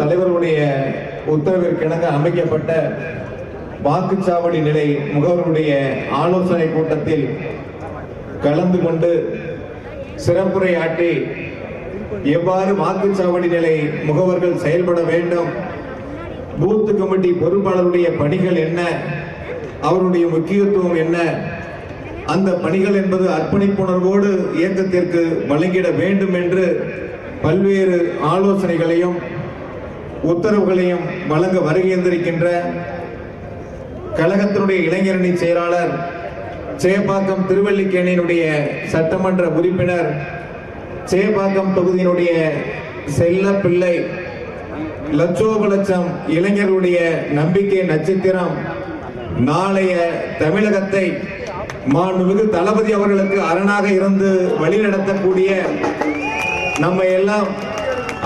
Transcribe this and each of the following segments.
தலைவருடைய உத்தரவிற்கிணங்க அமைக்கப்பட்ட வாக்குச்சாவடி நிலை முகவருடைய ஆலோசனை கூட்டத்தில் கலந்து கொண்டு சிறப்புரையாற்றி எவ்வாறு வாக்குச்சாவடி நிலை முகவர்கள் செயல்பட வேண்டும், பூத் கமிட்டி பொறுப்பாளருடைய பணிகள் என்ன, அவருடைய முக்கியத்துவம் என்ன, அந்த பணிகள் என்பது அர்ப்பணிப்புணர்வோடு இயக்கத்திற்கு வழங்கிட வேண்டும் என்று பல்வேறு ஆலோசனைகளையும் உத்தரவுகளையும் வழங்க வருகின்ற கழகத்தினுடைய இளைஞரணி செயலாளர், சேப்பாக்கம் திருவல்லிக்கேணியினுடைய சட்டமன்ற உறுப்பினர், சேப்பாக்கம் தொகுதியினுடைய செல்ல பிள்ளை, லட்சோப லட்சம் இளைஞர்களுடைய நம்பிக்கை நட்சத்திரம், நாளைய தமிழகத்தை மாண்புமிகு தளபதி அவர்களுக்கு அரணாக இருந்து வழிநடத்தக்கூடிய நம்மை எல்லாம்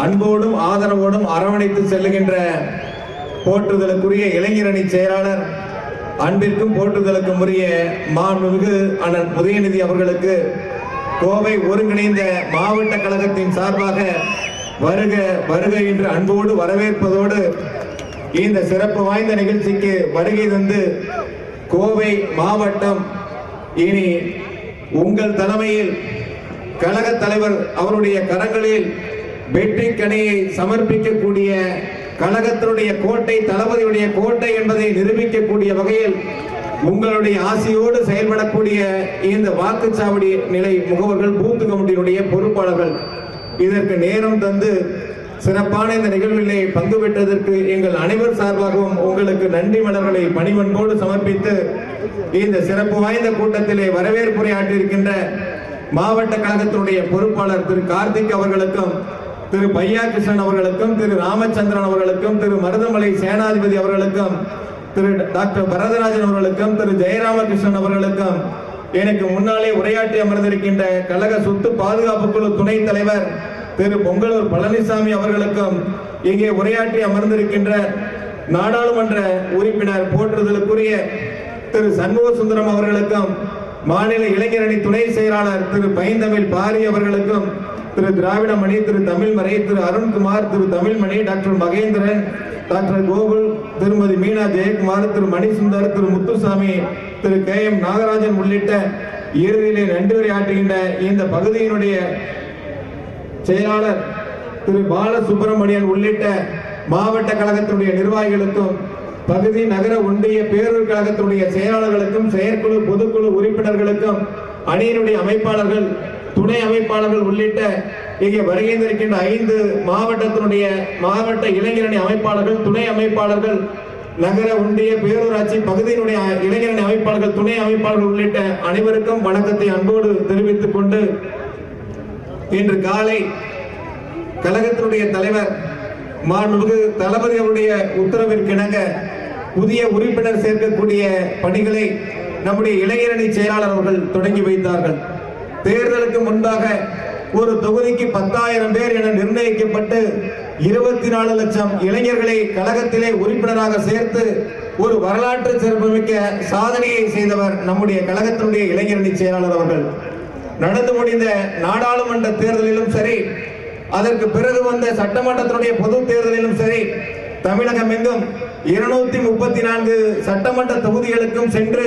அன்போடும் ஆதரவோடும் அரவணைத்து செல்லுகின்ற போற்றுதலுக்குரிய இளைஞரணி செயலாளர், அன்பிற்கும் போற்றுதலுக்கும் உரிய மாண்புமிகு அண்ணன் உதயநிதி அவர்களுக்கு கோவை ஒருங்கிணைந்த மாவட்ட கழகத்தின் சார்பாக வருக வருக என்று அன்போடு வரவேற்பதோடு இந்த சிறப்பு வாய்ந்த நிகழ்ச்சிக்கு வருகை தந்து கோவை மாவட்டம் இனி உங்கள் தலைமையில் கழக தலைவர் அவருடைய கரங்களில் வெற்றி கனியை சமர்ப்பிக்கக்கூடிய கழகத்தினுடைய கோட்டை, தளபதியுடைய கோட்டை என்பதை நிரூபிக்கக்கூடிய வகையில் உங்களுடைய ஆசையோடு செயல்படக்கூடிய இந்த வாக்குச்சாவடி நிலை முகவர்கள், பூத் கமிட்டியினுடைய பொறுப்பாளர்கள் இதற்கு நேரம் தந்து சிறப்பான இந்த நிகழ்விலே பங்கு பெற்றதற்கு எங்கள் அனைவர் சார்பாகவும் உங்களுக்கு நன்றி மலர்களை பணிவன்போடு சமர்ப்பித்து இந்த சிறப்பு வாய்ந்த கூட்டத்திலே வரவேற்புரையாற்றியிருக்கின்ற மாவட்ட கழகத்தினுடைய பொறுப்பாளர் திரு கார்த்திக் அவர்களுக்கும், திரு பையா கிருஷ்ணன் அவர்களுக்கும், திரு ராமச்சந்திரன் அவர்களுக்கும், திரு மருதமலை சேனாதிபதி அவர்களுக்கும், திரு டாக்டர் பரதராஜன் அவர்களுக்கும், திரு ஜெயராமகிருஷ்ணன் அவர்களுக்கும், எனக்கு முன்னாலே உரையாற்றி அமர்ந்திருக்கின்ற கழக சொத்து பாதுகாப்பு குழு துணைத் தலைவர் திரு பொங்கலூர் பழனிசாமி அவர்களுக்கும், இங்கே உரையாற்றி அமர்ந்திருக்கின்ற நாடாளுமன்ற உறுப்பினர் போற்றுதலுக்குரிய திரு சண்முக சுந்தரம் அவர்களுக்கும், மாநில இளைஞரணி துணை செயலாளர் திரு பைந்தமிழ் பாரி அவர்களுக்கும், திரு திராவிடமணி, திரு தமிழ்மறை, திரு அருண்குமார், திரு தமிழ்மணி, டாக்டர் மகேந்திரன், டாக்டர் கோகுல், திருமதி மீனா ஜெயக்குமார், திரு மணிசுந்தர், திரு முத்துசாமி, திரு கே எம் நாகராஜன் உள்ளிட்ட இறுதியிலே நன்றி உரையாற்றுகின்ற இந்த பகுதியினுடைய செயலாளர் திரு பாலசுப்பிரமணியன் உள்ளிட்ட மாவட்ட கழகத்தினுடைய நிர்வாகிகளுக்கும், பகுதி நகர ஒன்றிய பேரூர் கழகத்தினுடைய செயலாளர்களுக்கும், செயற்குழு பொதுக்குழு உறுப்பினர்களுக்கும், அணியினுடைய அமைப்பாளர்கள், துணை அமைப்பாளர்கள் உள்ளிட்ட இங்கே வருகின்றிருக்கின்ற 5 மாவட்டத்தினுடைய மாவட்ட இளைஞரணி அமைப்பாளர்கள், துணை அமைப்பாளர்கள், நகர ஒன்றிய பேரூராட்சி பகுதியினுடைய இளைஞரணி அமைப்பாளர்கள், துணை அமைப்பாளர்கள் உள்ளிட்ட அனைவருக்கும் வணக்கத்தை அன்போடு தெரிவித்துக் கொண்டு, இன்று காலை கழகத்தினுடைய தலைவர் மாண்புமிகு தளபதி அவருடைய உத்தரவிற்கிணங்க புதிய உறுப்பினர் சேர்க்கக்கூடிய பணிகளை நம்முடைய இளைஞரணி செயலாளர் அவர்கள் தொடங்கி வைத்தார்கள். தேர்தலுக்கு முன்பாக ஒரு தொகுதிக்கு 10,000 பேர் என நிர்ணயிக்கப்பட்டு 24 லட்சம் இளைஞர்களை கழகத்திலே உறுப்பினராக சேர்த்து ஒரு வரலாற்று சிறப்புமிக்க சாதனையை செய்தவர் நம்முடைய கழகத்தினுடைய இளைஞரணி செயலாளர் அவர்கள். நடந்து முடிந்த நாடாளுமன்ற தேர்தலிலும் சரி, அதற்கு பிறகு வந்த சட்டமன்றத்தினுடைய பொது தேர்தலிலும் சரி, தமிழகம் எங்கும் 234 சட்டமன்ற தொகுதிகளுக்கும் சென்று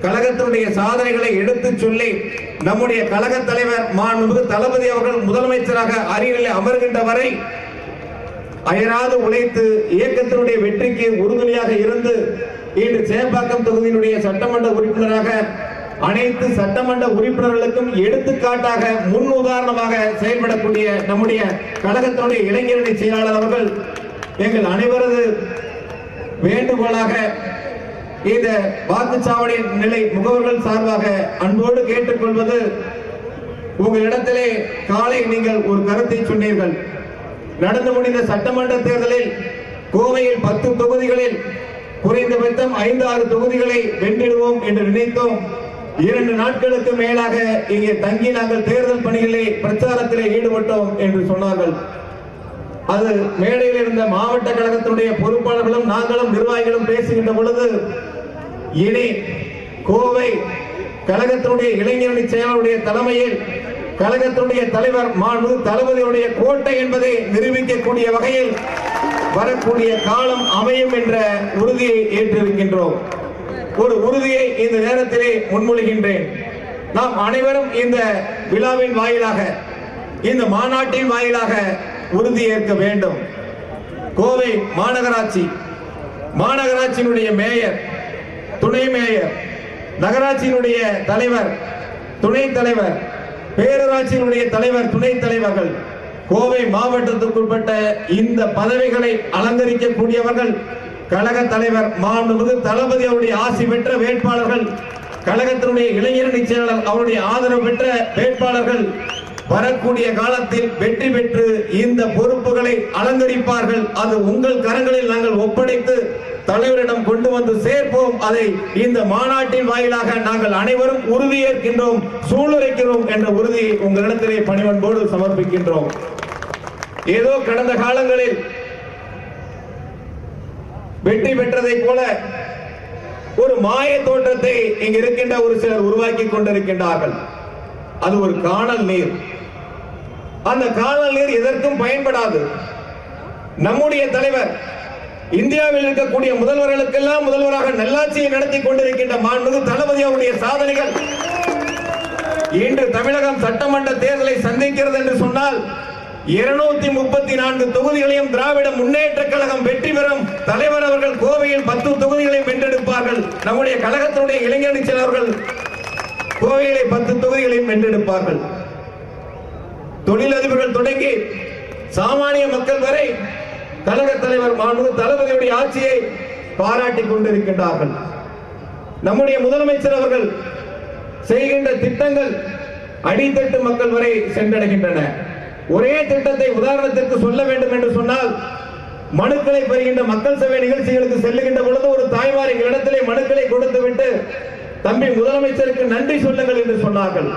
கழகத்தினுடைய சாதனைகளை எடுத்து சொல்லி நம்முடைய கழக தலைவர் மாண்புமிகு தளபதி அவர்கள் முதலமைச்சராக அரியணையில் அமர்கின்ற வரை அயராது உழைத்து இயக்கத்தினுடைய வெற்றிக்கு உறுதுணையாக இருந்து இன்று சேப்பாக்கம் தொகுதியினுடைய சட்டமன்ற உறுப்பினராக அனைத்து சட்டமன்ற உறுப்பினர்களுக்கும் எடுத்துக்காட்டாக முன் உதாரணமாக செயல்படக்கூடிய நம்முடைய கழகத்தினுடைய இளைஞரணி செயலாளர் அவர்கள் எங்கள் அனைவரது வேண்டுகோளாக இந்த வாக்குச்சாவடி நிலை முகவர்கள் சார்பாக அன்போடு கேட்டுக்கொள்வது, உங்களிடத்திலே காலை நீங்கள் ஒரு கருத்தை சொன்னீர்கள். நடந்து முடிந்த சட்டமன்ற தேர்தலில் கோவையில் 10 தொகுதிகளில் குறைந்தபட்சம் 5-6 தொகுதிகளை வென்றிடுவோம் என்று நினைத்தோம். 2 நாட்களுக்கு மேலாக இங்கே தங்கி நாங்கள் தேர்தல் பணிகளை பிரச்சாரத்திலே ஈடுபட்டோம் என்று சொன்னார்கள். அது மேடையில் இருந்த மாவட்ட கழகத்தினுடைய பொறுப்பாளர்களும் நாங்களும் நிர்வாகிகளும் பேசுகின்ற பொழுது, இனி கோவை கழகத்தினுடைய இளைஞரணி செயலாளருடைய தலைமையில் கழகத்தினுடைய தலைவர் மாண்பு தளபதியுடைய கோட்டை என்பதை நிரூபிக்கக்கூடிய வகையில் வரக்கூடிய காலம் அமையும் என்ற உறுதியை ஏற்றிருக்கின்றோம். ஒரு உறுதியை இந்த நேரத்திலே முன்மொழிகின்றேன். நாம் அனைவரும் இந்த விழாவின் வாயிலாக, இந்த மாநாட்டின் வாயிலாக உறுதியேற்க வேண்டும். கோவை மாநகராட்சியினுடைய மேயர், துணை மேயர், நகராட்சியினுடைய தலைவர், துணைத் தலைவர், பேரூராட்சியினுடைய தலைவர், துணைத் தலைவர்கள், கோவை மாவட்டத்திற்குட்பட்ட இந்த பதவிகளை அலங்கரிக்கக்கூடியவர்கள், கழக தலைவர் மாண்புமிகு தளபதி அவருடைய ஆசி பெற்ற வேட்பாளர்கள், கழகத்தினுடைய இளைஞரணி செயலாளர் அவருடைய ஆதரவு பெற்ற வேட்பாளர்கள் வரக்கூடிய காலத்தில் வெற்றி பெற்று இந்த பொறுப்புகளை அலங்கரிப்பார்கள். அது உங்கள் கரங்களில் நாங்கள் ஒப்படைத்து தலைவரிடம் கொண்டு வந்து சேர்ப்போம். அதை இந்த மாநாட்டின் வாயிலாக நாங்கள் அனைவரும் உறுதியேற்கின்றோம், சூளுரைக்கிறோம் என்ற உறுதியை உங்களிடத்திலே பணிவன்போடு சமர்ப்பிக்கின்றோம். ஏதோ கடந்த காலங்களில் வெற்றி பெற்றதை போல ஒரு மாய தோற்றத்தை இங்கு இருக்கின்ற ஒரு சிலர் உருவாக்கி கொண்டிருக்கின்றார்கள். அது ஒரு காணல் நீர். அந்த காணல் நீர் எதற்கும் பயன்படாது. நம்முடைய தலைவர், இந்தியாவில் இருக்கக்கூடிய முதல்வர்களுக்கெல்லாம் முதல்வராக நல்லாட்சியை நடத்தி கொண்டிருக்கின்ற மாண்புமிகு தளபதி அவருடைய சாதனைகள் இன்று தமிழகம் சட்டமன்ற தேர்தலை சந்திக்கிறது என்று சொன்னால் 234 தொகுதிகளையும் திராவிட முன்னேற்ற கழகம் வெற்றி பெறும். தலைவர் அவர்கள் கோவையில் 10 தொகுதிகளையும் வென்றெடுப்பார்கள். நம்முடைய கழகத்தினுடைய இளைஞரணி செயலாளர்கள் கோவையிலே 10 தொகுதிகளையும் வென்றெடுப்பார்கள். தொழிலதிபர்கள் தொடங்கி சாமானிய மக்கள் வரை கழக தலைவர் மாண்புமிகு தளபதியுடைய ஆட்சியை பாராட்டிக் கொண்டிருக்கின்றார்கள். நம்முடைய முதலமைச்சர் அவர்கள் செய்கின்ற திட்டங்கள் அடித்தட்டு மக்கள் வரை சென்றடைகின்றன. ஒரே திட்டத்தை உதாரணத்திற்கு சொல்ல வேண்டும் என்று சொன்னால், மனுக்களை பெறுகின்ற மக்கள் சபை நிகழ்ச்சிகளுக்கு செல்லுகின்ற பொழுது ஒரு தாய்மார் எங்களிடத்திலே மனுக்களை கொடுத்து விட்டு, தம்பி முதலமைச்சருக்கு நன்றி சொல்லுங்கள் என்று சொன்னார்கள்.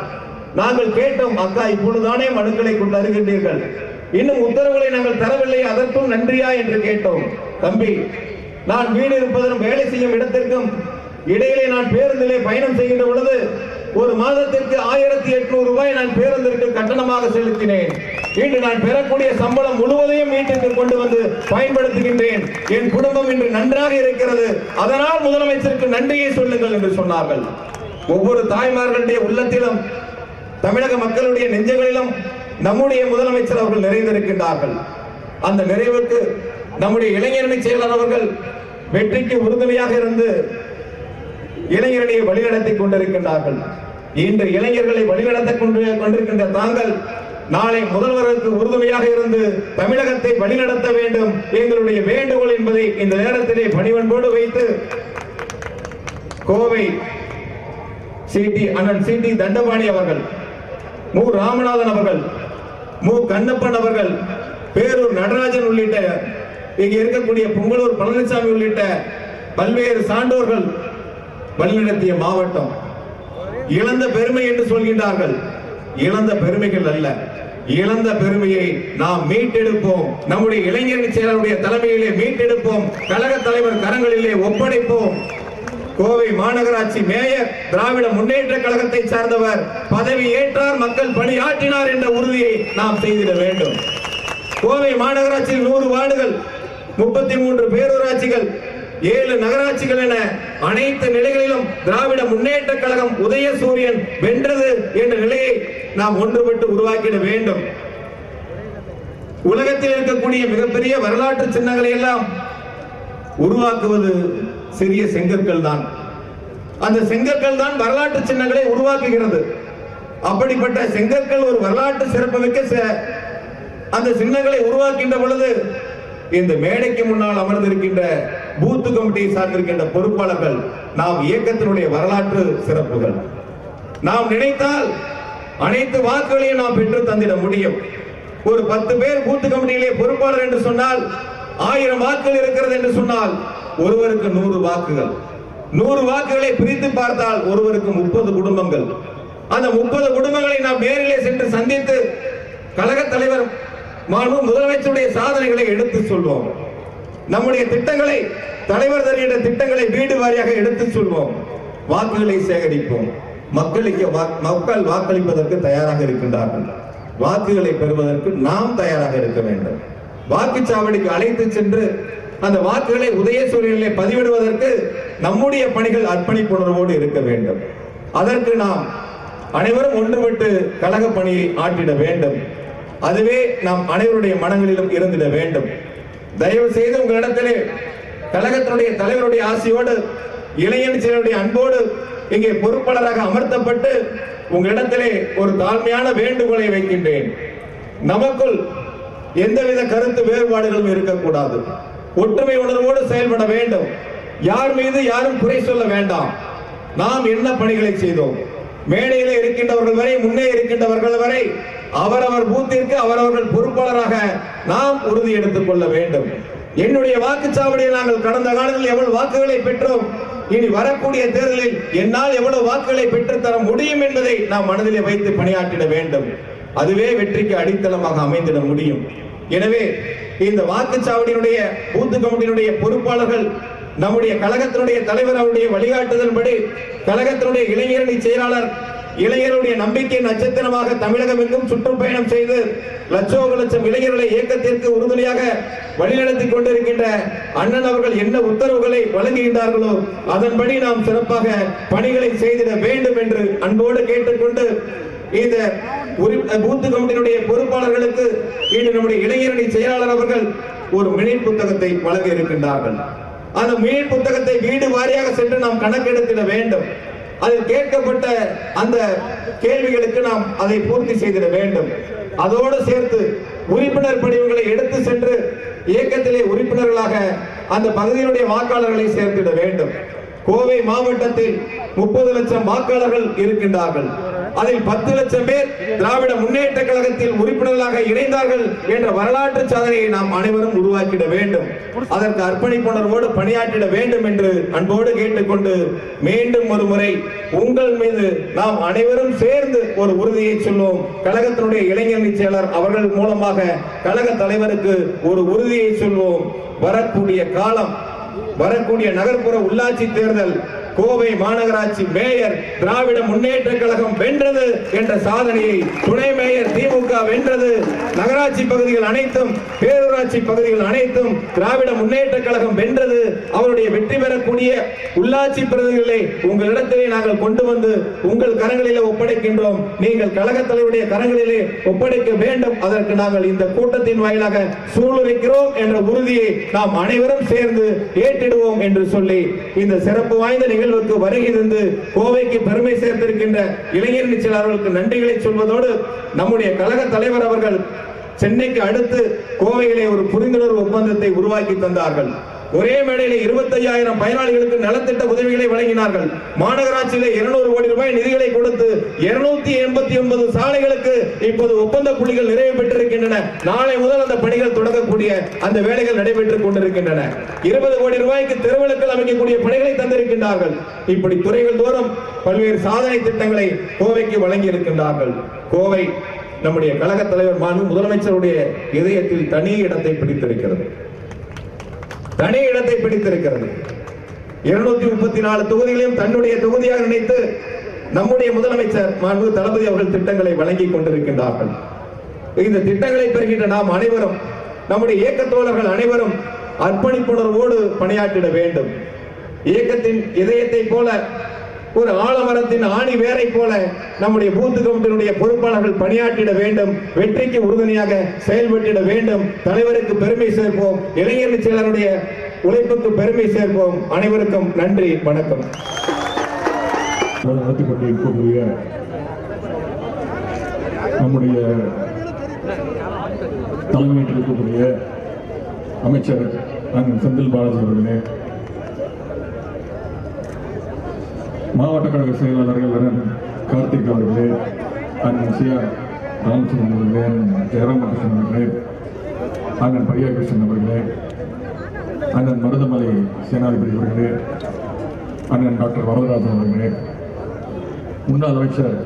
நாங்கள் கேட்டோம், அக்கா இப்பொழுதுதானே மனுக்களை கொண்டு வருகின்றீர்கள், இன்னும் உத்தரவுகளை நாங்கள் தரவில்லை, அதற்கும் நன்றியா என்று கேட்டோம். தம்பி, நான் வீடு இருப்பதற்கும் வேலை செய்யும் இடத்திற்கும் இடையிலே நான் பேருந்திலே பயணம் செய்கின்ற பொழுது ஒரு மாதத்திற்கு 1800 ரூபாய் நான் பேருந்திற்கு கட்டணமாக செலுத்தினேன். இன்று நான் பெறக்கூடிய சம்பளம் முழுவதையும் வீட்டுக்கு கொண்டு வந்து பயன்படுத்துகின்றேன். என் குடும்பம் இன்று நன்றாக இருக்கிறது. அதனால் முதலமைச்சருக்கு நன்றியை சொல்லுங்கள் என்று சொன்னார்கள். ஒவ்வொரு தாய்மார்களுடைய உள்ளத்திலும், தமிழக மக்களுடைய நெஞ்சங்களிலும் நம்முடைய முதலமைச்சர் அவர்கள் நிறைந்திருக்கின்றார்கள். அந்த நிறைவுக்கு நம்முடைய இளைஞரணி செயலாளர் அவர்கள் வெற்றிக்கு உறுதுணையாக இருந்து இளைஞர்களை வழிநடத்தி கொண்டிருக்கின்றார்கள். இன்று இளைஞர்களை வழிநடத்திக் கொண்டிருக்கின்ற தாங்கள் நாளை முதல்வருக்கு உறுதுணையாக இருந்து தமிழகத்தை வழிநடத்த வேண்டும் எங்களுடைய வேண்டுகோள் என்பதை இந்த நேரத்திலே பணிவன்போடு வைத்து, கோவை அண்ணன் சிடி தண்டபாணி அவர்கள், மு ராமநாதன் அவர்கள், மு கண்ணப்பன் அவர்கள், பேரூர் நடராஜன் உள்ளிட்ட இங்கே இருக்கக்கூடிய பொங்கலூர் பழனிசாமி உள்ளிட்ட பல்வேறு சான்றோர்கள் வழிநடத்திய மாவட்டம். இழந்த பெருமை என்று சொல்கின்றார்கள். இழந்த பெருமைகள் அல்ல, இழந்த பெருமையை நாம் மீட்டெடுப்போம். நம்முடைய இளைஞரணி செயலாளருடைய தலைமையிலே மீட்டெடுப்போம். கழக தலைவர் கரங்களிலே ஒப்படைப்போம். கோவை மாநகராட்சி மேயர் திராவிட முன்னேற்ற கழகத்தை சார்ந்தவர், பதவி ஏற்றார், மக்கள் பணியாற்றினார் என்ற உறுதியை நாம் செய்திட வேண்டும். கோவை மாநகராட்சியில் 100 வார்டுகள், 33 பேரூராட்சிகள், 7 நகராட்சிகள் என அனைத்து நிலைகளிலும் திராவிட முன்னேற்ற கழகம் உதயசூரியன் வென்றது என்ற நிலையை நாம் ஒன்றுபட்டு உருவாக்கிட வேண்டும். உலகத்தில் இருக்கக்கூடிய மிகப்பெரிய வரலாற்று சின்னங்களை எல்லாம் உருவாக்குவது சிறிய செங்கற்கள் தான். அந்த செங்கற்கள் தான் வரலாற்று சின்னங்களை உருவாக்குகிறது. அப்படிப்பட்ட செங்கற்கள் ஒரு வரலாற்று சிறப்புமிக்க அந்த சின்னங்களை உருவாக்கின்ற பொழுது இந்த மேடைக்கு முன்னால் அமர்ந்திருக்கின்ற பூத்து கமிட்டியை சார்ந்திருக்கின்ற பொறுப்பாளர்கள் நாம் இயக்கத்தினுடைய வரலாற்று சிறப்புகள். நாம் நினைத்தால் அனைத்து வாக்குகளையும் நாம் பெற்று தந்திட முடியும். ஒரு 10 பேர் பூத்து கமிட்டியிலே பொறுப்பாளர் என்று சொன்னால் 1000 வாக்குகள் இருக்கிறது என்று சொன்னால் ஒருவருக்கு 100 வாக்குகள். 100 வாக்குகளை பிரித்து பார்த்தால் ஒருவருக்கு 30 குடும்பங்கள். அந்த 30 குடும்பங்களை நாம் நேரிலே சென்று சந்தித்து கழக தலைவர் முதலமைச்சருடைய சாதனைகளை எடுத்து சொல்வோம். நம்முடைய திட்டங்களை, தலைவர் தருகின்ற திட்டங்களை வீடு வாரியாக எடுத்து சொல்வோம். வாக்குகளை சேகரிப்போம். மக்கள் வாக்களிப்பதற்கு தயாராக இருக்கின்றார்கள். வாக்குகளை பெறுவதற்கு நாம் தயாராக இருக்க வேண்டும். வாக்குச்சாவடிக்கு அழைத்து சென்று அந்த வாக்குகளை உதயசூரியனிலே பதிவிடுவதற்கு நம்முடைய பணிகள் அர்ப்பணிப்புணர்வோடு இருக்க வேண்டும். அதற்கு நாம் அனைவரும் ஒன்றுபட்டு கழக பணியை ஆற்றிட வேண்டும். அதுவே நாம் அனைவருடைய மனங்களிலும் இருந்திட வேண்டும். தயவு செய்து உங்களிடத்திலே கழகத்தினுடைய தலைவருடைய ஆசையோடு இளைஞர் செயலுடைய அன்போடு இங்கே பொறுப்பாளராக அமர்த்தப்பட்டு உங்களிடத்திலே ஒரு தாழ்மையான வேண்டுகோளை வைக்கின்றேன். நமக்குள் எந்தவித கருத்து வேறுபாடுகளும் இருக்கக்கூடாது. ஒற்றுமை உணர்வோடு செயல்பட வேண்டும். யார் மீது யாரும் குறை சொல்ல வேண்டாம். நாம் என்ன பணிகளை செய்தோம், மேடையில இருக்கின்றவர்கள் வரை, முன்னே இருக்கின்றவர்கள் வரை அவரவர் பூத்திற்கு அவரவர்கள் பொறுப்பாளராக நாம் உறுதி எடுத்துக் கொள்ள வேண்டும். என்னுடைய வாக்குச்சாவடியில் நாங்கள் கடந்த காலங்களில் எவ்வளவு வாக்குகளை பெற்றோம், இனி வரக்கூடிய தேர்தலில் என்னால் எவ்வளவு வாக்குகளை பெற்றுத்தர முடியும் என்பதை நாம் மனதிலே வைத்து பணியாற்றிட வேண்டும். அதுவே வெற்றிக்கு அடித்தளமாக அமைந்திட முடியும். எனவே இந்த வாக்குச்சாவடியினுடைய பூத்து கமிட்டியினுடைய பொறுப்பாளர்கள், நம்முடைய கழகத்தினுடைய தலைவர் அவருடைய வழிகாட்டுதல்படி கழகத்தினுடைய இளைஞரணி செயலாளர் இளைஞருடைய நம்பிக்கை நட்சத்திரமாக தமிழகம் எங்கும் சுற்றுப்பயணம் செய்து லட்சம் இளைஞர்களை இயக்கத்திற்கு உறுதுணையாக வழிநடத்தி கொண்டிருக்கின்ற அண்ணன் அவர்கள் என்ன உத்தரவுகளை வழங்குகின்றார்களோ அதன்படி நாம் சிறப்பாக பணிகளை செய்திட வேண்டும் என்று அன்போடு கேட்டுக்கொண்டு, இந்த பூத்து கமிட்டியினுடைய பொறுப்பாளர்களுக்கு இன்று நம்முடைய இளைஞரணி செயலாளர் அவர்கள் ஒரு மினி புத்தகத்தை வழங்க இருக்கின்றார்கள். அந்த மினி புத்தகத்தை வீடு வாரியாக சென்று நாம் கணக்கெடுத்திட வேண்டும். அதில் கேட்கப்பட்ட அந்த கேள்விகளுக்கு நாம் அதை பூர்த்தி செய்திட வேண்டும். அதோடு சேர்த்து உறுப்பினர் படிவங்களை எடுத்து சென்று இயக்கத்திலே உறுப்பினர்களாக அந்த பகுதியினுடைய வாக்காளர்களை சேர்த்திட வேண்டும். கோவை மாவட்டத்தில் 30 லட்சம் வாக்காளர்கள் இருக்கின்றார்கள். அதில் 10 லட்சம் பேர் திராவிட முன்னேற்ற கழகத்தில் உறுப்பினர்களாக இணைந்தார்கள் என்ற வரலாற்று சாதனையை நாம் அனைவரும் உருவாக்கிட வேண்டும். அதற்கு அர்ப்பணிப்புணர்வோடு பணியாற்றிட வேண்டும் என்று அன்போடு கேட்டுக்கொண்டு, மீண்டும் ஒரு முறை உங்கள் மீது நாம் அனைவரும் சேர்ந்து ஒரு உறுதியை சொல்வோம். கழகத்தினுடைய இளைஞரணி செயலர் அவர்கள் மூலமாக கழக தலைவருக்கு ஒரு உறுதியை சொல்வோம். வரக்கூடிய காலம், வரக்கூடிய நகர்ப்புற உள்ளாட்சி தேர்தல் கோவை மாநகராட்சி மேயர் திராவிட முன்னேற்ற கழகம் வென்றது என்ற சாதனையை, துணை மேயர் திமுக வென்றது, நகராட்சி பகுதிகள் அனைத்தும் பேரூராட்சி பகுதிகள் அனைத்தும் திராவிட முன்னேற்ற கழகம் வென்றது. அவருடைய வெற்றி பெறக்கூடிய உள்ளாட்சி பிரதிநிதிகளை உங்களிடத்திலே நாங்கள் கொண்டு வந்து உங்கள் கரங்களிலே ஒப்படைக்கின்றோம். நீங்கள் கழக தலைவருடைய கரங்களிலே ஒப்படைக்க வேண்டும். அதற்கு நாங்கள் இந்த கூட்டத்தின் வாயிலாக சூளுரைக்கிறோம் என்ற உறுதியை நாம் அனைவரும் சேர்ந்து ஏற்றிடுவோம் என்று சொல்லி, இந்த சிறப்பு வாய்ந்த நிகழ்வுக்கு வருகை தந்து கோவைக்கு பெருமை சேர்த்திருக்கின்ற இளைஞரணி செயலாளர்களுக்கு நன்றிகளை சொல்வதோடு, நம்முடைய கழக தலைவர் அவர்கள் சென்னைக்கு அடுத்து கோவையிலே ஒரு புரிந்துணர்வு ஒப்பந்தத்தை உருவாக்கி தந்தார்கள். ஒரே மேடையிலே 25,000 பயனாளிகளுக்கு நலத்திட்ட உதவிகளை வழங்கினார்கள். மாநகராட்சியிலே 200 கோடி ரூபாய் நிதிகளை கொடுத்து 289 சாலைகளுக்கு இப்போது ஒப்பந்த புள்ளிகள் நிறைவு பெற்றிருக்கின்றன. நாளை முதல் அந்த பணிகள் தொடங்கக்கூடிய அந்த வேலைகள் நடைபெற்றுக் கொண்டிருக்கின்றன. 20 கோடி ரூபாய்க்கு தெருவிளக்குகள் அமைக்கக்கூடிய பணிகளை தந்திருக்கின்றார்கள். இப்படி துறைகள் தோறும் பல்வேறு சாதனை திட்டங்களை கோவைக்கு வழங்கி இருக்கின்றார்கள். கோவை நம்முடைய கழக தலைவர் மாண்பு முதலமைச்சருடைய இதயத்தில் தனி இடத்தை பிடித்திருக்கிறது. 234 தொகுதிகளையும் தன்னுடைய தொகுதியாக நினைத்து நம்முடைய முதலமைச்சர் மாண்பு தளபதி அவர்கள் திட்டங்களை வழங்கி கொண்டிருக்கின்றார்கள். இந்த திட்டங்களை பெறுகின்ற நாம் அனைவரும், நம்முடைய இயக்க தோழர்கள் அனைவரும் அர்ப்பணிப்புணர்வோடு பணியாற்றிட வேண்டும். இயக்கத்தின் இதயத்தை போல, ஒரு ஆலமரத்தின் ஆணி வேரை போல நம்முடைய பூத்து கமிட்டியினுடைய பொறுப்பாளர்கள் பணியாற்றிட வேண்டும். வெற்றிக்கு உறுதுணையாக செயல்பட்டிட வேண்டும். தலைவருக்கு பெருமை சேர்ப்போம். இளைஞரணி செயலருடைய உழைப்புக்கு பெருமை சேர்ப்போம். அனைவருக்கும் நன்றி, வணக்கம். நடத்தி கொண்டிருக்கக்கூடிய நம்முடைய தலைமையேற்றிருக்கக்கூடிய அமைச்சர் அண்ணன் செந்தில் பாலாஜி அவர்களே, மாவட்ட கழக செயலாளர்கள் அண்ணன் கார்த்திக் அவர்களே, அண்ணன் சி.ஆர். ராமச்சந்திரன் அவர்களே, அண்ணன் ஜெயராமகிருஷ்ணன் அவர்களே, அண்ணன் பையாகிருஷ்ணன் அவர்களே, அண்ணன் மருதமலை சேனாதிபதி அவர்களே, அண்ணன் டாக்டர் வரதராஜன் அவர்களே, முன்னாள் அமைச்சர்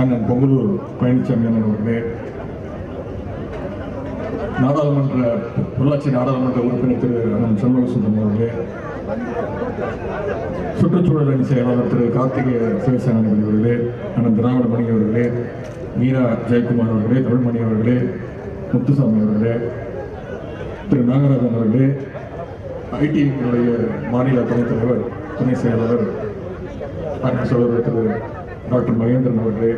அண்ணன் பொங்கலூர் பழனிசாமி அண்ணன் அவர்களே, உள்ளாட்சி நாடாளுமன்ற உறுப்பினர் திரு அண்ணன் சண்முகசுந்தரம் அவர்களே, சுற்றுச்சூழல் அணி செயலாளர் திரு கார்த்திகேய சிவசேனாதிபதி அவர்களே, அண்ணன் திராவிட மணி அவர்களே, மீரா ஜெயக்குமார் அவர்களே, தமிழ்மணி அவர்களே, முத்துசாமி அவர்களே, திரு நாகராஜன் அவர்களே, ஐடியினுடைய மாநில துணைத் தலைவர், துணை செயலாளர் அன்பு சகோதரர் திரு டாக்டர் மகேந்திரன் அவர்களே,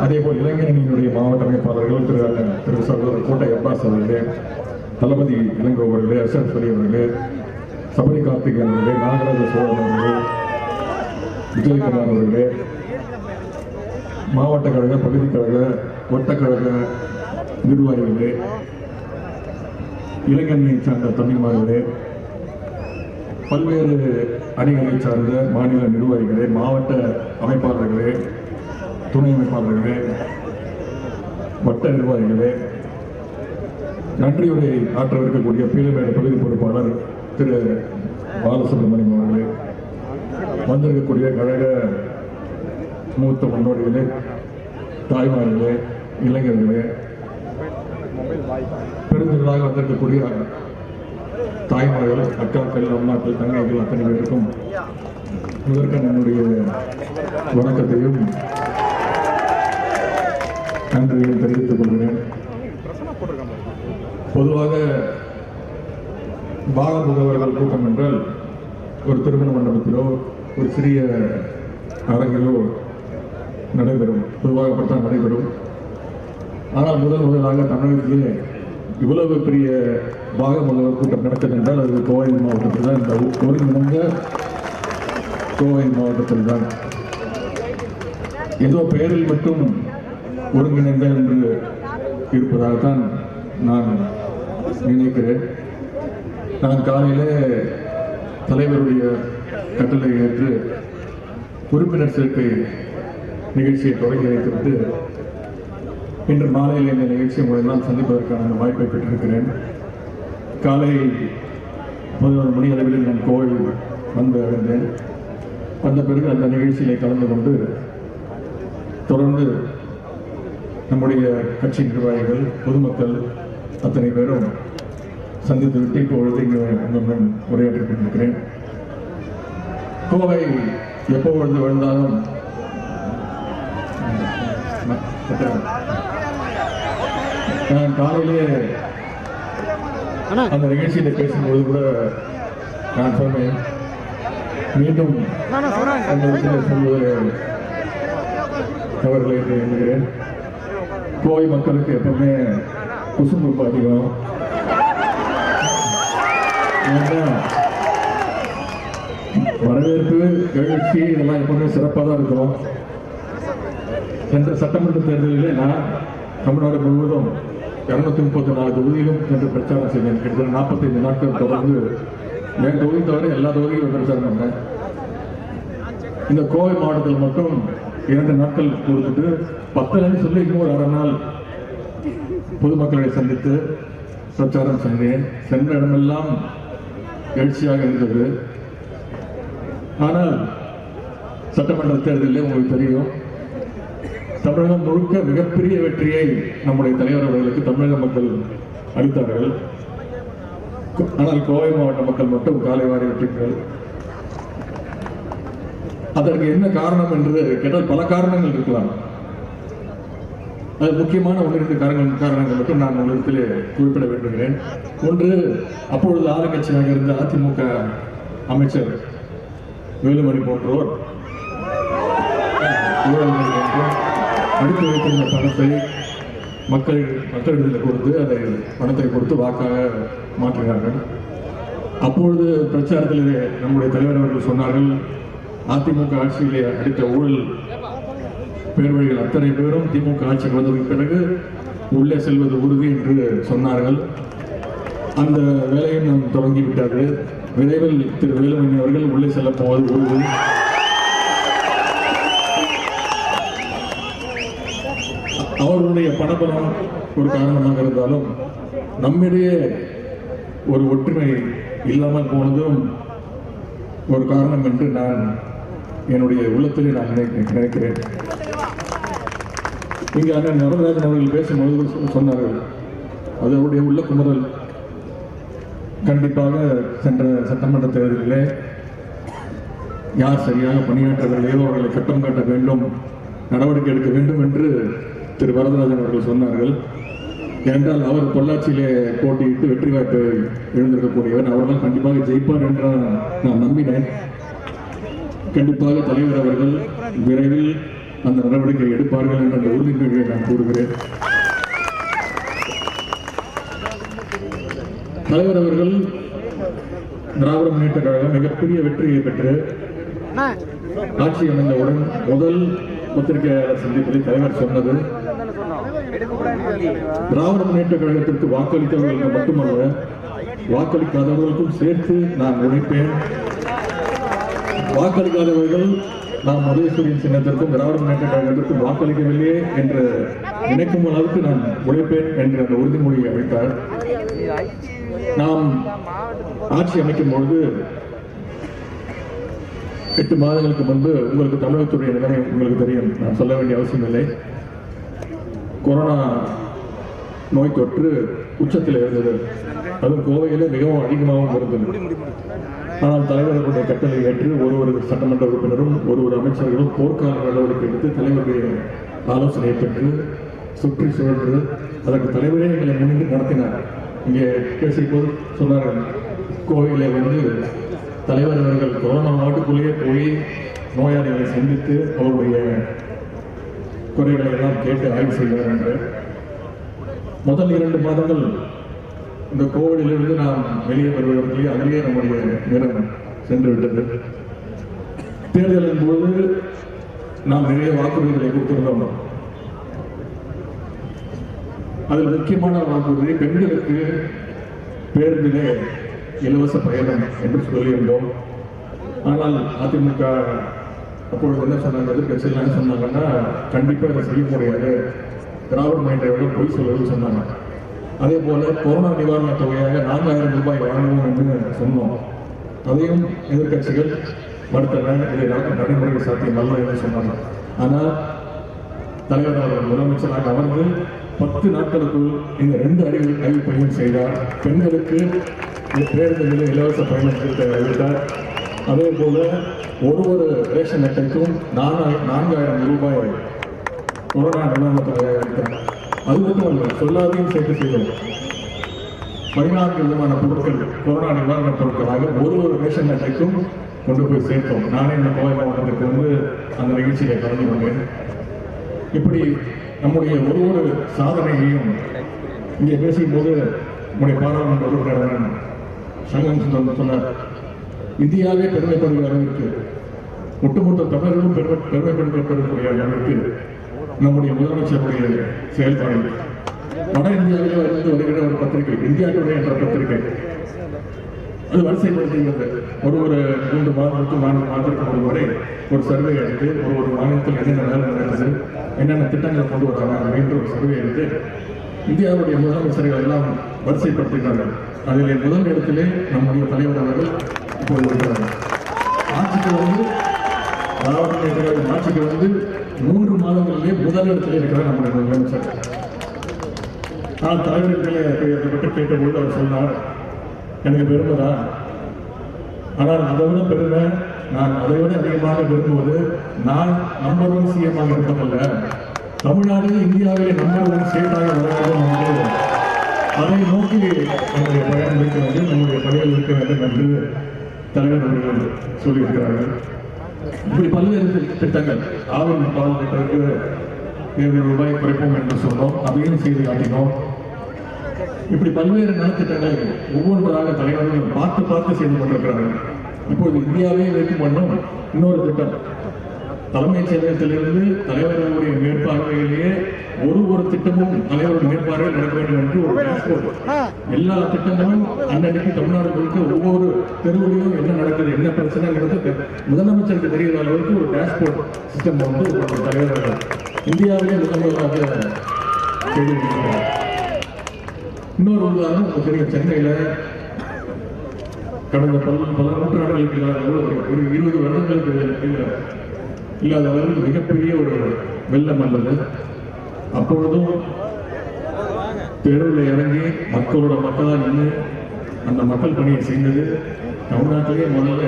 அதேபோல் இளைஞரணியினுடைய மாவட்ட அமைப்பாளர்கள் திரு சகோதரர் கோட்டை அப்பாஸ் அவர்களே, தளபதி இளங்கோ அவர்களே, அசர் ஃபலி அவர்களே, சபரி கார்த்திகேயன் அவர்களே, நாகராஜ சோழன் அவர்களே, விஜயகுமார் அவர்களே, மாவட்ட கழக, பகுதி கழக, வட்டக்கழக நிர்வாகிகளே, இளைஞர்களை சார்ந்த தமிழ்மார்களே, பல்வேறு அணிகளை சார்ந்த மாநில நிர்வாகிகளே, மாவட்ட அமைப்பாளர்களே, துணை அமைப்பாளர்களே, வட்ட நிர்வாகிகளே, நன்றியுரை ஆற்றவிருக்கக்கூடிய பீலமேடு பகுதி பொறுப்பாளர் திரு பாலசுப்ரமணியம் அவர்களே, வந்திருக்கக்கூடிய கழக மூத்த முன்னோடிகளே, தாய்மார்களே, இளைஞர்களே, பெருந்திரளாக வந்திருக்கக்கூடிய தாய்மார்கள், அக்காக்கள், அம்மாக்கள், தங்கைகள் அத்தனை பேருக்கும் முதற்க என்னுடைய வணக்கத்தையும் நன்றியையும் தெரிவித்துக் கொள்கிறேன். பொதுவாக பால முகவர்கள் கூட்டம் என்றால் ஒரு திருமண மண்டபத்திலோ ஒரு சிறிய அரங்கிலோ நடைபெறும், பொதுவாக அப்படித்தான் நடைபெறும். ஆனால் முதலாக தமிழகத்திலே இவ்வளவு பெரிய பாக முகவர் கூட்டம் நடக்குது என்றால் அது கோவை மாவட்டத்தில் தான், இந்த ஒருங்கிணைந்த கோவை மாவட்டத்தில் தான். ஏதோ பெயரில் மட்டும் ஒருங்கிணைந்த என்று இருப்பதாகத்தான் நான் நினைக்கிறேன். நான் காலையிலே தலைவருடைய கட்டளை ஏற்று உறுப்பினர் சேர்க்கை நிகழ்ச்சியை தொடங்கி வைத்துவிட்டு இன்று மாலையில் இந்த நிகழ்ச்சியை முறையெல்லாம் சந்திப்பதற்கான வாய்ப்பை பெற்றிருக்கிறேன். காலை 11 மணி அளவில் நான் கோவை வந்து அடைந்தேன். வந்த பிறகு அந்த நிகழ்ச்சியிலே கலந்து கொண்டு தொடர்ந்து நம்முடைய கட்சி நிர்வாகிகள், பொதுமக்கள் அத்தனை பேரும் சந்தித்து விட்டு இப்பொழுது இங்கே உங்களுடன் உரையாற்றிக் கொண்டிருக்கிறேன். கோவை எப்பொழுது விழுந்தாலும் நான் காலையிலே அந்த நிகழ்ச்சியில பேசும்போது கூட நான் சொன்னேன், மீண்டும் சொல்வது தவறுகளை என்று எண்ணுகிறேன். கோவை மக்களுக்கு எப்பவுமே குசும்பு அதிகம். வரவேற்பு, எழுச்சி இதெல்லாம் எப்பவுமே சிறப்பாக தான் இருக்கும். சென்ற சட்டமன்ற தேர்தலிலே நான் தமிழ்நாடு முழுவதும் 234 தொகுதியிலும் சென்று பிரச்சாரம் செய்தேன். கிட்டத்தட்ட 45 நாட்கள் தொடர்ந்து என் தொகுதி தவிர எல்லா தொகுதியிலும் பிரச்சாரம் பண்ணேன். இந்த கோவை மாவட்டத்தில் மட்டும் 2 நாட்கள் கொடுத்துட்டு 10 நாள் சொல்லி இன்னொரு 1/2 நாள் பொதுமக்களை சந்தித்து பிரச்சாரம் செய்தேன். சென்ற இடமெல்லாம் எழுச்சியாக இருந்தது. ஆனால் சட்டமன்ற தேர்தலில் உங்களுக்கு தெரியும், தமிழகம் முழுக்க மிகப்பெரிய வெற்றியை நம்முடைய தலைவர் அவர்களுக்கு தமிழக மக்கள் அளித்தார்கள். ஆனால் கோவை மாவட்ட மக்கள் மட்டும் காலை வாரி வெற்றிகள். அதற்கு என்ன காரணம் என்று கேட்டால் பல காரணங்கள் இருக்கலாம். அது முக்கியமான 1-2 காரணங்கள் மட்டும் நான் உங்களிடத்திலே குறிப்பிட விரும்புகிறேன். ஒன்று, அப்பொழுது ஆளுங்கட்சியாக இருந்த அதிமுக அமைச்சர் வேலுமணி போன்றோர் அடுத்து வைத்திருந்த பணத்தை மக்களிடத்தில் கொடுத்து அதை பணத்தை கொடுத்து வாக்காக மாற்றினார்கள். அப்பொழுது பிரச்சாரத்தில் நம்முடைய தலைவர் அவர்கள் சொன்னார்கள், அதிமுக ஆட்சியிலே அடித்த ஊழல் பேர்வழிகள் அத்தனை பேரும் திமுக ஆட்சிக்கு வந்ததற்கு பிறகு உள்ளே செல்வது உறுதி என்று சொன்னார்கள். அந்த வேலையும் நாம் தொடங்கிவிட்டார்கள். விரைவில் திரு வேலுமணி அவர்கள் உள்ளே செல்ல போவது உறுதி. அவர்களுடைய பணபலம் ஒரு காரணமாக இருந்தாலும் நம்மிடையே ஒரு ஒற்றுமை இல்லாமல் போனதும் ஒரு காரணம் என்று நான் என்னுடைய உள்ளத்திலே நான் நினைக்கிறேன். இங்கே அண்ணன் நடராஜன் அவர்கள் பேசும்போது சொன்னார்கள், அதனுடைய உள்ள குமுறல். கண்டிப்பாக சென்ற சட்டமன்ற தேர்தலிலே யார் சரியாக பணியாற்றவில்லையோ அவர்களை கட்டம் காட்ட வேண்டும், நடவடிக்கை எடுக்க வேண்டும் என்று திரு வரதராஜன் அவர்கள் சொன்னார்கள். ஏனென்றால் அவர் பொள்ளாச்சியிலே போட்டியிட்டு வெற்றி வாய்ப்பை எழுந்திருக்கக்கூடியவர். அவர்தான் கண்டிப்பாக ஜெயிப்பார் என்று நான் நம்பினேன். கண்டிப்பாக தலைவர் அவர்கள் விரைவில் அந்த நடவடிக்கை எடுப்பார்கள் என்ற அந்த உறுதிமொழியை நான் கூறுகிறேன். தலைவர் அவர்கள் திராவிட முன்னேற்ற கழகம் மிகப்பெரிய வெற்றியை பெற்று ஆட்சி அமைந்தவுடன் முதல் பத்திரிகையாளர் சந்திப்பில் தலைவர் சொன்னது, திராவிட முன்னேற்ற கழகத்திற்கு வாக்களித்தவர்களுக்கு மட்டுமல்ல, வாக்களிக்காதவர்களுக்கும் சேர்த்து நான் உழைப்பேன். வாக்களிக்காதவர்கள் நாம் உதயசூரியன் சின்னத்திற்கும் திராவிட முன்னேற்ற கழகத்திற்கும் வாக்களிக்கவில்லையே என்று நினைக்கும் அளவுக்கு நான் உழைப்பேன் என்று அந்த உறுதிமொழியை அளித்தார். நாம் ஆட்சி அமைக்கும் பொழுது 8 மாதங்களுக்கு முன்பு உங்களுக்கு தமிழகத்துடைய நிலைமை உங்களுக்கு தெரியும், நான் சொல்ல வேண்டிய அவசியம் இல்லை. கொரோனா நோய் தொற்று உச்சத்தில் இருந்தது. அதுவும் கோவையிலே மிகவும் அதிகமாகவும் இருந்தது. ஆனால் தலைவர்களுடைய கட்டளை ஏற்று ஒரு சட்டமன்ற உறுப்பினரும் ஒரு அமைச்சர்களும் போர்க்கால நடவடிக்கை எடுத்து தலைவருடைய ஆலோசனை பெற்று சுற்றி சுழன்று அதற்கு தலைவரே எங்களை முன்னிட்டு நடத்தினார். இங்கே பேசிய போது சொன்னார்கள், கோவையிலே தலைவர் அவர்கள் கொரோனா நாட்டுக்குள்ளேயே போய் நோயாளிகளை சந்தித்து அவருடைய குறைகளை எல்லாம் கேட்டு ஆய்வு செய்வார் என்று. முதல் 2 மாதங்கள் இந்த கோவிலிருந்து நாம் வெளியே வருவதற்கே அதிலேயே நம்முடைய நேரம் சென்று விட்டது. தேர்தலின் போது நாம் நிறைய வாக்குறுதிகளை கொடுத்திருந்தோம். அதில் முக்கியமான வாக்குறுதி பெண்களுக்கு பேருந்திலே இலவச பயணம் என்று சொல்லியிருந்தோம். ஆனால் அதிமுக அப்பொழுது என்ன சொன்னாங்க, எதிர்கட்சியில் என்ன சொன்னாங்கன்னா, கண்டிப்பாக இதை செய்ய முடியாது, திராவிட முன்னேற்ற பொய் சொல்லுன்னு சொன்னாங்க. அதே போல கொரோனா நிவாரண தொகையாக 4000 ரூபாய் வழங்குவோம் என்று சொன்னோம். அதையும் எதிர்கட்சிகள் மறுத்தனர். இதை நடைமுறை சாத்தியமல்ல என்று சொன்னாங்க. ஆனால் தலைவர் அவர்கள் முதலமைச்சராக அமர்ந்து 10 நாட்களுக்குள் இந்த 2 அறிவிப்பையும் செய்தார். பெண்களுக்கு பேருந்துகளில் இலவச பயணம் அறிவித்தார். அதே போல ஒரு ரேஷன் அட்டைக்கும் 4000 ரூபாய் கொரோனா நிவாரண தொகையாக அளித்தார். அது மட்டுமல்ல, சொல்லாதையும் சேர்த்து செய்தோம். 14 விதமான பொருட்கள் கொரோனா நிவாரணப் பொருட்களாக ஒரு ரேஷன் அட்டைக்கும் கொண்டு போய் சேர்த்தோம். நானே இந்த கோவை மாவட்டத்திற்கு அந்த நிகழ்ச்சியை கலந்து கொண்டேன். இப்படி நம்முடைய ஒரு சாதனையையும் இங்கே பேசும் போது நம்முடைய பாராளுமன்ற உறுப்பினர் சங்கம் சொன்னார், இந்தியாவே பெருமைப்படுகிற அளவிற்கு, ஒட்டுமொத்த தமிழர்களும் பெருமைப்படுத்தக்கூடிய அளவிற்கு நம்முடைய முதலமைச்சருடைய செயல்பாடு. வட இந்தியாவிலே வருகிற ஒரு பத்திரிகை, இந்தியா டுடே என்ற பத்திரிகை, அது வரிசைப்படுத்துகிறது. ஒரு 3 மாதத்திற்கு 4 மாதத்திற்கு ஒரு முறை ஒரு சர்வே எடுத்து ஒரு மாநிலத்தில் என்னென்ன வேலை நடக்குது, என்னென்ன திட்டங்களை கொண்டு வராங்க அப்படின்ற ஒரு சர்வே எடுத்து இந்தியாவுடைய முதலமைச்சர்கள் எல்லாம் வரிசைப்படுத்துகிறார்கள். அதில் முதல் இடத்திலே நம்முடைய தலைவர் அவர்கள் இப்போது வருகிறார்கள். ஆட்சிக்கு ஆட்சிக்கு 3 மாதங்களிலே முதல் இடத்திலே இருக்கிறார் நம்முடைய முதலமைச்சர். நான் தலைவர்களை பற்றி கேட்டபோது அவர் சொன்னார், எனக்கு பெருமை தான், ஆனால் அதை விட பெருமை, நான் அதை விட அதிகமாக விரும்புவது நான் நம்பர் 1 சிஎம்மாக இருப்பதல்ல, தமிழ்நாடு இந்தியாவிலே நம்பர் 1 ஸ்டேட்டாக வர வேண்டும் என்று அதை நோக்கி நம்முடைய பயணம் இருக்க வேண்டும், நம்முடைய பணிகள் இருக்க வேண்டும் என்று தலைவர் அவர்கள் சொல்லியிருக்கிறார்கள். இப்படி பல்வேறு திட்டங்கள், ஆவின் பால் திட்டத்திற்கு 7 ரூபாய் குறைப்போம் என்று சொன்னோம், அதையும் செய்து காட்டினோம். இப்படி பல்வேறு நலத்திட்டங்களை ஒவ்வொன்றாக தலைவர்கள் பார்த்து செய்து கொண்டிருக்கிறார்கள். இப்போது இந்தியாவே வைக்கும் வண்ணம் இன்னொரு திட்டம், தலைமைச் செயலகத்திலிருந்து தலைவர்களுடைய மேற்பார்வையிலேயே ஒரு திட்டமும் தலைவருடைய மேற்பார்வையில் நடக்க வேண்டும் என்று ஒரு டேஷ்போர்ட், எல்லா திட்டங்களும் அன்னைக்கு தமிழ்நாடு முழுக்க ஒவ்வொரு தெருவிலையும் என்ன நடக்குது, என்ன பிரச்சனைங்கிறது முதலமைச்சருக்கு தெரிகிற அளவுக்கு ஒரு டேஷ்போர்ட் சிஸ்டம் ஒரு தலைவர்கள் இந்தியாவிலே முதல்வராக செய்திருக்கிறார். இன்னொரு உதாரணம் தெரியும், சென்னையில் கடந்த பல நூற்றாண்டுகளுக்கு ஒரு 20 வருடங்களுக்கு இல்லாதவர்கள் மிகப்பெரிய ஒரு வெள்ளம் வந்தது. அப்பொழுதும் தெருவில் இறங்கி மக்களாக நின்று அந்த மக்கள் பணியை செய்தது தமிழ்நாட்டிலேயே முதல்ல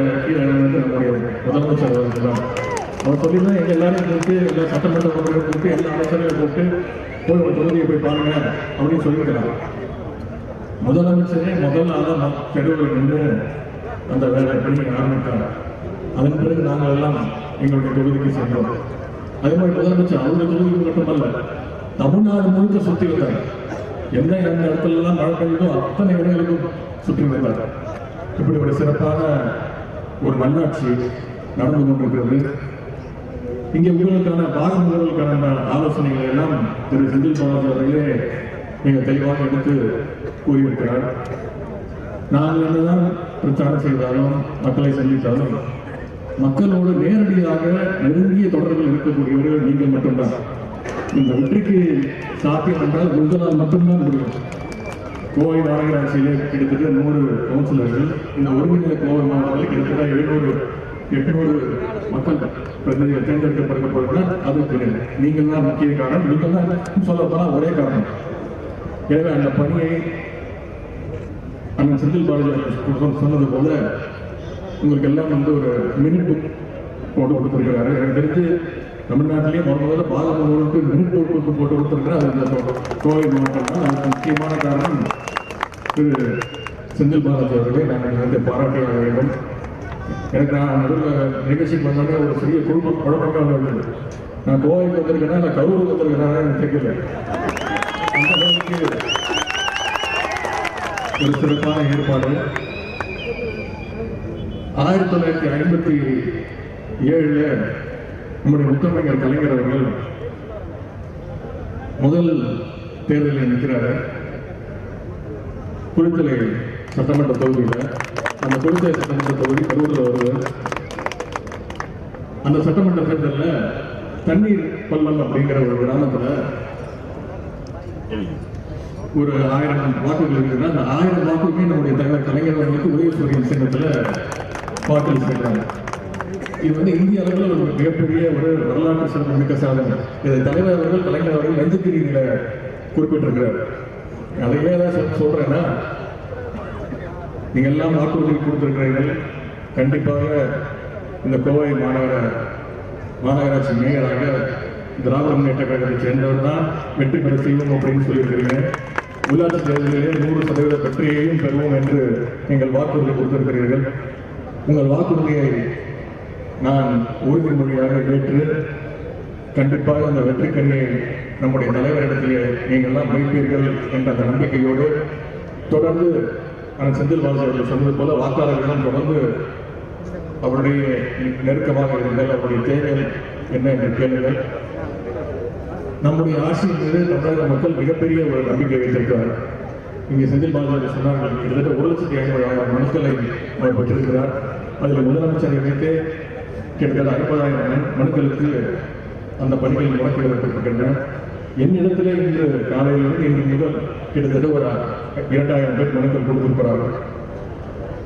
நம்முடைய முதலமைச்சர் அவர்கள் தான். அவர் சொல்லியிருந்தா எங்கள் எல்லாரையும் கூப்பிட்டு எல்லா சட்டமன்ற உறுப்பினர்களை கூப்பிட்டு எல்லா அமைச்சரையும் கூப்பிட்டு போய் ஒரு தொகுதியை போய் பாருங்க அப்படின்னு சொல்லியிருக்கிறாங்க. முதலமைச்சரே முதல் ஆளாக தெருவில் நின்று அந்த வேலை பணியை ஆரம்பித்தாங்க. அதன் பிறகு நாங்கள் எல்லாம் எங்களுடைய தொகுதிக்கு சென்றோம். அதே மாதிரி முதலமைச்சர் அவருடைய தொகுதிக்கு மட்டுமல்ல, தமிழ்நாடு முழுக்க சுற்றி வந்தார். எந்த இடத்துல எல்லாம் மழை பெய்யுதோ அத்தனை இடங்களுக்கும் சுற்றி வந்தார். இப்படி ஒரு சிறப்பான ஒரு நல்லாட்சி நடந்து கொண்டிருக்கிறது. இங்கே உங்களுக்கான பாகங்களுக்கான ஆலோசனைகளை எல்லாம் திரு செந்தில் பாலாஜி அவர்களே மிக தெளிவாக எடுத்து கூறியிருக்கிறார். நாங்கள் என்னதான் பிரச்சாரம் செய்தாலும் மக்களை சந்தித்தாலும் மக்களோடு நேரடியாக நெருங்கிய தொடர்பில் இருக்கக்கூடியவர்கள் நீங்கள் மட்டும்தான். இந்த வெற்றிக்கு சாத்தியம் என்றால் உங்களால் மட்டும்தான் முடியும். கோவை மாநகராட்சியிலே கிட்டத்தட்ட 100 கவுன்சிலர்கள், இந்த ஒருங்கிணைந்த கோவை மாவட்டத்தில் கிட்டத்தட்ட 700-800 மக்கள் பிரதிநிதிகள் தேர்ந்தெடுக்கப்படுகிறார். அதுக்கு நீங்கள் தான் முக்கிய காரணம். நீங்கள் தான் சொல்லப்போனால் ஒரே காரணம். எனவே அந்த பணியை அண்ணன் செந்தில் பாலாஜி சொன்னது போல உங்களுக்கு எல்லாம் ஒரு மினிட் புக் போட்டு கொடுத்துருக்கிறாரு. எனக்கு தெரிஞ்சு தமிழ்நாட்டிலேயே முதல்ல பாலமுருகனுக்கு மினிட் புக் போட்டு கொடுத்துருக்கிறார். அது கோவை மாவட்டம் தான். அதுக்கு முக்கியமான காரணம் திரு செந்தில் பாலாஜி அவர்களை நான் வந்து பாராட்டியாக வேண்டும். எனக்கு நான் நடுவில் நிகழ்ச்சிக்கு வந்தோடனே ஒரு சிறிய குழப்பமாக இருந்தது. நான் கோவைக்கு வந்திருக்கேன்னா நான் கரூருக்கு வந்திருக்கிறேன்னா எனக்கு தெரியல. அந்த அளவுக்கு ஒரு சிறப்பான ஏற்பாடு. 1957 நம்முடைய முத்தமிழர் கலைஞர் அவர்கள் முதல் தேர்தலில் நிற்கிறாரு. குளித்தலை சட்டமன்ற தொகுதியில். அந்த குளித்தலை சட்டமன்ற தொகுதி கரூரில் வருது. அந்த சட்டமன்ற தேர்தலில் தண்ணீர் பள்ளம் அப்படிங்கிற ஒரு கிராமத்தில் ஒரு 1000 வாக்குகள் இருக்குன்னா அந்த 1000 வாக்குமே நம்முடைய தலைவர் கலைஞர் அவர்களுக்கு உதயசூரியன் சின்னத்தில் வாக்குகள் சேர்க்கிறாங்க. இது வந்து இந்திய அளவில் ஒரு மிகப்பெரிய ஒரு வரலாற்று சிறப்பு மிக்க சாதனை. இதை தலைவர் அவர்கள் கலைஞர் அவர்கள் நெஞ்சுக்கிரியில குறிப்பிட்டிருக்கிறார். அதையே தான் சொல்றேன்னா, நீங்க எல்லாம் வாக்குறுதி கொடுத்திருக்கிறீர்கள். கண்டிப்பாக இந்த கோவை மாநகராட்சி மேயராக திராவிட முன்னேற்ற கழகத்தை சேர்ந்தவர் தான் வெற்றி பெற செய்வோம் அப்படின்னு சொல்லியிருக்கிறீங்க. உள்ளாட்சி தேர்தலிலே 100% வெற்றியையும் பெறுவோம் என்று நீங்கள் வாக்குறுதி கொடுத்திருக்கிறீர்கள். உங்கள் வாக்குறுதியை நான் உறுதிமொழியாக ஏற்று கண்டிப்பாக அந்த வெற்றிக்கனியை நம்முடைய தலைவரிடத்திலே நீங்கள் எல்லாம் வைப்பீர்கள் என்ற அந்த நம்பிக்கையோடு தொடர்ந்து செந்தில் பாலாஜி அவர்கள் சொன்னது போல வாக்காளர்களிடம் தொடர்ந்து அவருடைய நெருக்கமாக இருந்தால் அவருடைய தேவைகள் என்ன என்று கேளுங்கள். நம்முடைய ஆட்சியின் மீது தமிழக மக்கள் மிகப்பெரிய ஒரு நம்பிக்கை வைத்திருக்கிறார். இங்கே செந்தில் பாலாஜி சொன்னார்கள், கிட்டத்தட்ட 1,50,000 மனுக்களை அவர் பெற்றிருக்கிறார். அதில் முதலமைச்சரை வைத்து கிட்டத்தட்ட 50,000 மனுக்களுக்கு அந்த பணிகள் முடக்கிவிடப்பட்டிருக்கின்றன. என்னிடத்திலே இன்று காலையிலிருந்து இன்று முதல் கிட்டத்தட்ட ஒரு 2,000 பேர் மனுக்கள் கொடுத்திருக்கிறார்கள்.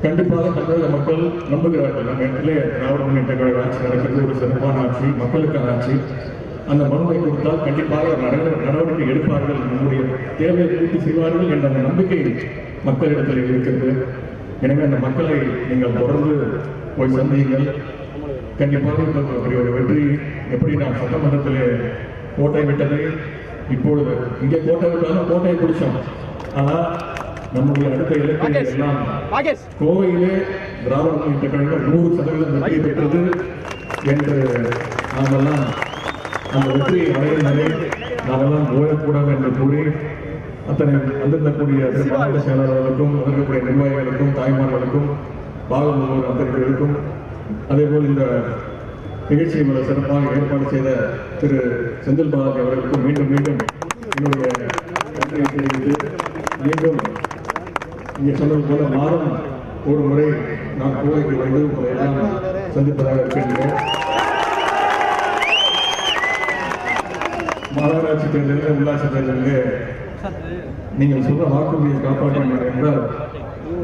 கண்டிப்பாக தமிழக மக்கள் நம்புகிறார்கள், நம்ம இடத்திலே திராவிட முன்னேற்ற கழக ஆட்சி நடக்கிறது, ஒரு சிறப்பான ஆட்சி, மக்களுக்கான ஆட்சி. அந்த மனுவை கொடுத்தால் கண்டிப்பாக நடவடிக்கை எடுப்பார்கள், நம்முடைய தேவையை பூர்த்தி செய்வார்கள் என்ற அந்த நம்பிக்கை மக்களிடத்தில் இருக்கிறது. எனவே அந்த மக்களை நீங்கள் தொடர்ந்து போய் சந்தியுங்கள். கண்டிப்பாக அப்படி ஒரு வெற்றி எப்படி நாம் சட்டமன்றத்தில் கோட்டை விட்டதை இப்பொழுது இங்கே கோட்டை விட்டாலும் கோட்டையை பிடிச்சோம். ஆனால் நம்முடைய அடுத்த இலக்கை எல்லாம் கோவையிலே திராவிட முன்னேற்ற கழகம் 100% வெற்றி பெற்றது என்று நாமெல்லாம் அந்த வெற்றியை அடையும் வரை நாமெல்லாம் ஓயக்கூடாது என்று கூறி அத்தனை வந்திருக்கக்கூடிய மாநில செயலாளர்களுக்கும் வந்திருக்கக்கூடிய நிர்வாகிகளுக்கும் தாய்மார்களுக்கும் பாகமுள்ளவர் அத்தனைகளுக்கும் அதேபோல் இந்த நிகழ்ச்சியை மிக சிறப்பாக ஏற்பாடு செய்த திரு செந்தில் பாலாஜி அவர்களுக்கும் மீண்டும் மீண்டும் என்னுடைய நன்றியை தெரிவித்து மீண்டும் இங்கே சொன்னது போல மாதம் ஒரு முறை நான் கோவைக்கு வந்து உங்களை எல்லாம் சந்திப்பதாக இருக்கின்றேன். மாநகராட்சி தேர்தலில் உள்ளாட்சி தேர்தலிலே நீங்கள் சொல்ற வாக்குறுதியை காப்பாற்ற என்றால்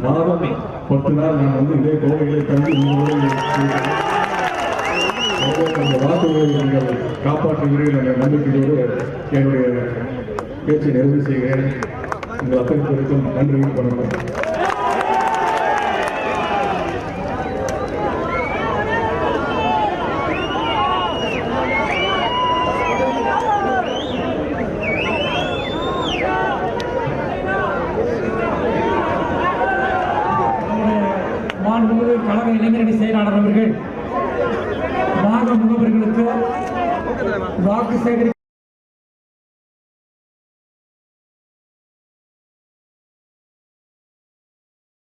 மாதம் 10 நாள் நான் வந்து இதே கோவையிலே தங்கி அந்த வாக்குறுதியை நீங்கள் காப்பாற்றுகிறீர்கள் என்ற நம்பிக்கையோடு என்னுடைய பேச்சை நிறைவு செய்கிறேன். உங்கள் அத்தனை பேருக்கும் நன்றி, வணக்கம். செயலாளர் அவர்கள் வாக முகவர்களுக்கு வாக்கு சேகரி